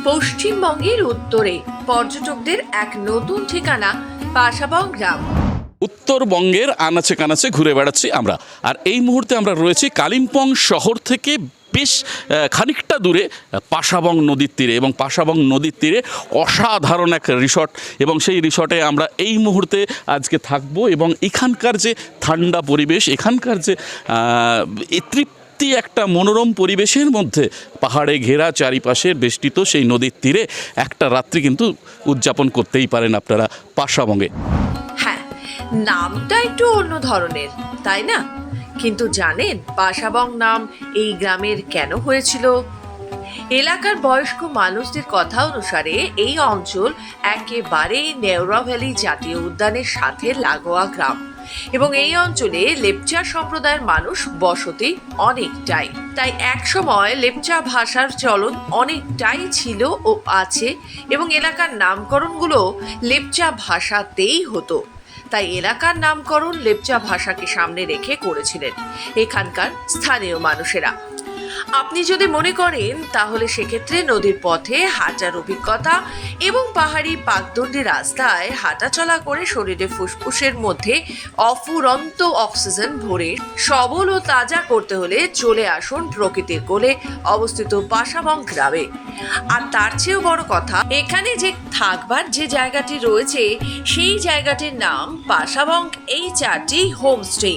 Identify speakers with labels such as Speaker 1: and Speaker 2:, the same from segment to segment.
Speaker 1: পশ্চিমবঙ্গের উত্তরে পর্যটকদের এক নতুন ঠিকানা পাসাবং গ্রাম।
Speaker 2: উত্তরবঙ্গের আনাচে কানাচে ঘুরে বেড়াচ্ছি আমরা, আর এই মুহূর্তে আমরা রয়েছি কালিম্পং শহর থেকে বেশ খানিকটা দূরে পাসাবং নদীর তীরে, এবং পাসাবং নদীর তীরে অসাধারণ এক রিসর্ট, এবং সেই রিসর্টে আমরা এই মুহূর্তে আজকে থাকবো। এবং এখানকার যে ঠান্ডা পরিবেশ, এখানকার যে তৃপ্তি, একটা মনোরম পরিবেশের মধ্যে পাহাড়ে ঘেরা চারিপাশের বেষ্টিত সেই নদীর তীরে একটা রাত্রি কিন্তু উদযাপন করতেই পারেন আপনারা পাসাবংয়ে।
Speaker 1: হ্যাঁ, নামটা একটু অন্য ধরনের, তাই না? কিন্তু জানেন পাসাবং নাম এই গ্রামের কেন হয়েছিল? এলাকার বয়স্ক মানুষদের কথা অনুসারে এই অঞ্চল একেবারেই নেওরা ভ্যালি জাতীয় উদ্যানের সাথে লাগোয়া গ্রাম, এবং এই অঞ্চলে লেপচা সম্প্রদায়ের মানুষ বসতি অনেকটাই। তাই এক সময় লেপচা ভাষার চলন অনেকটাই ছিল ও আছে, এবং এলাকার নামকরণগুলো লেপচা ভাষাতেই হতো। তাই এলাকার নামকরণ লেপচা ভাষাকে সামনে রেখে করেছিলেন এখানকার স্থানীয় মানুষেরা। আপনি যদি মনে করেন তাহলে সেক্ষেত্রে নদীর পথে হাঁটার অভিজ্ঞতা এবং পাহাড়ি পাকদণ্ডী রাস্তায় হাঁটাচলা করে শরীরে ফুসফুসের মধ্যে অফুরন্ত অক্সিজেন ভরে সবল ও তাজা করতে হলে চলে আসুন প্রকৃতির কোলে অবস্থিত পাসাবং গ্রামে। আর তার চেয়েও বড় কথা, এখানে যে থাকবার যে জায়গাটি রয়েছে সেই জায়গাটির নাম পাসাবং চারটি হোমস্টে।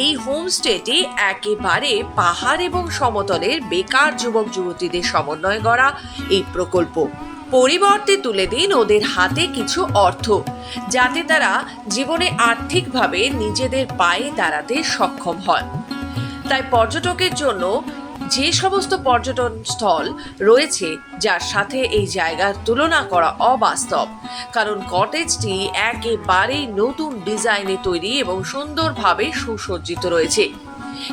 Speaker 1: এই হোমস্টেটি একেবারে পাহাড় এবং সমতলের বেকার যুবক যুবতীদের সমন্বয় করা এই প্রকল্প। পরিবর্তে তুলে দিন ওদের হাতে কিছু অর্থ, যাতে তারা জীবনে আর্থিকভাবে নিজেদের পায়ে দাঁড়াতে সক্ষম হন। তাই পর্যটকের জন্য যে সমস্ত পর্যটন স্থল রয়েছে যার সাথে এই জায়গার তুলনা করা অবাস্তব, কারণ কটেজটি একেবারেই নতুন ডিজাইনে তৈরি এবং সুন্দরভাবে সুসজ্জিত রয়েছে।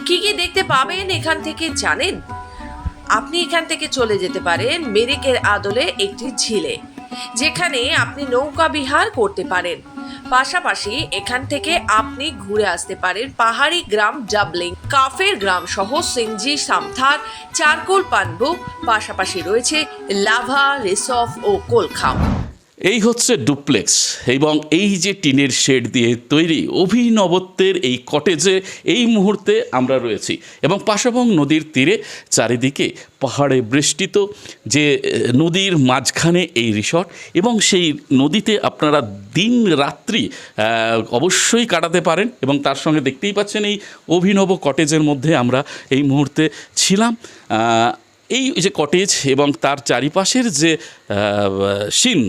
Speaker 1: কি কি দেখতে পাবেন এখান থেকে জানেন? আপনি এখান থেকে চলে যেতে পারেন মেরিকের আদলে একটি ঝিলে, যেখানে আপনি নৌকা বিহার করতে পারেন। পাশাপাশি এখান থেকে আপনি ঘুরে আসতে পারেন পাহাড়ি গ্রাম ডাবলিং, কাফের গ্রাম সহ সিংজি, সামথার, চারকোল, পানবু। পাশাপাশি রয়েছে লাভা, রিসফ ও কোলখাম।
Speaker 2: এই হচ্ছে ডুপ্লেক্স, এবং এই যে টিনের শেড দিয়ে তৈরি অভিনবত্বের এই কটেজে এই মুহূর্তে আমরা রয়েছি, এবং পাসাবং নদীর তীরে চারিদিকে পাহাড়ে বেষ্টিত যে নদীর মাঝখানে এই রিসর্ট, এবং সেই নদীতে আপনারা দিন রাত্রি অবশ্যই কাটাতে পারেন। এবং তার সঙ্গে দেখতেই পাচ্ছেন এই অভিনব কটেজের মধ্যে আমরা এই মুহূর্তে ছিলাম। এই যে কটেজ এবং তার চারিপাশের যে সিন,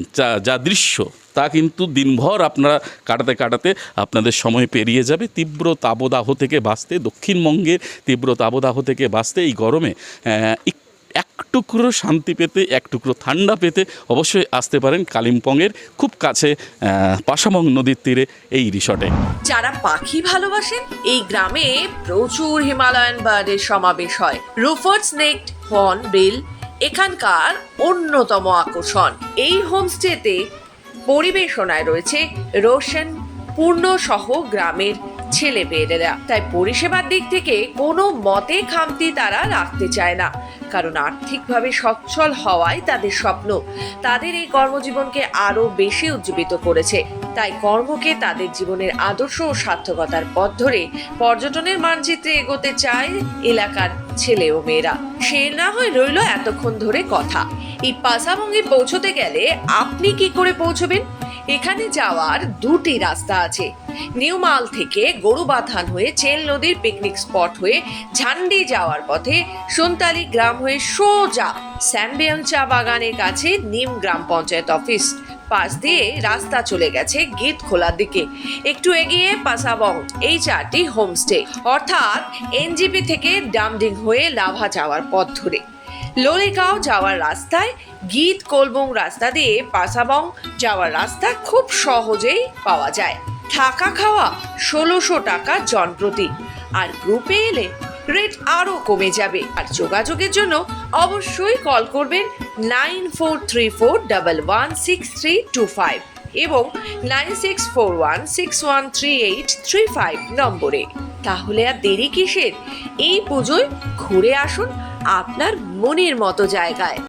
Speaker 2: যা দৃশ্য, তা কিন্তু দিনভর আপনারা কাটাতে কাটাতে আপনাদের সময় পেরিয়ে যাবে। তীব্র তাপদাহ থেকে বাঁচতে, দক্ষিণবঙ্গের তীব্র তাপদাহ থেকে বাঁচতে এই গরমে এক টুকরো শান্তি পেতে, এক টুকরো ঠান্ডা পেতে অবশ্যই আসতে পারেন কালিম্পংয়ের খুব কাছে পাসাবং নদীর তীরে এই রিসর্টে।
Speaker 1: যারা পাখি ভালোবাসেন, এই গ্রামে প্রচুর হিমালয়ান বার্ডের সমাবেশ হয়। রুফার্ড স্নেক হর্নবিল এখানকার অন্যতম আকর্ষণ। এই হোমস্টেতে পরিবেশনায় রয়েছে রোশন পূর্ণ সহ গ্রামের ছেলেমেয়েরা। তাই পরিষেবার দিক থেকে কোনো মতে খামতি তারা রাখতে চায় না, কারণ আর্থিকভাবে সচ্ছল হওয়াই তাদের স্বপ্ন। তাদের এই কর্মজীবনকে আরো বেশি উজ্জীবিত করেছে। তাই কর্মকে তাদের জীবনের আদর্শ ও সার্থকতার পথ ধরে পর্যটনের মানচিত্রে এগোতে চায় এলাকার ছেলে ও মেয়েরা। সে না হয় রইল এতক্ষণ ধরে কথা। এই পাসাবংয়ে পৌঁছতে গেলে আপনি কি করে পৌঁছবেন? এখানে যাওয়ার দুটি রাস্তা আছে। নিউমাল থেকে গরুবাথান হয়ে চেল নদীর পিকনিক স্পট হয়ে ঝান্ডি যাওয়ার পথে সন্তালি গ্রাম হয়ে সোজা স্যাম্বিয়াং চা বাগানের কাছে নিম গ্রাম পঞ্চায়েত অফিস পাশ দিয়ে রাস্তা চলে গেছে গীত খোলার দিকে। একটু এগিয়ে পাসাবং চারটি হোমস্টে, অর্থাৎ এনজিপি থেকে ডামডিং হয়ে লাভা যাওয়ার পথ ধরে লোলেগাঁও যাওয়ার রাস্তায় গীত কোলবং রাস্তা দিয়ে পাসাবং যাওয়ার রাস্তা খুব সহজেই পাওয়া যায়। থাকা খাওয়া 1600 টাকা জনপ্রতি, আর গ্রুপে এলে রেট আরও কমে যাবে। আর যোগাযোগের জন্য অবশ্যই কল করবেন 9434116325 এবং 9641613835 নম্বরে। তাহলে আর দেরি কিসের? এই পুজোয় ঘুরে আসুন আপনার মনের মতো জায়গায়।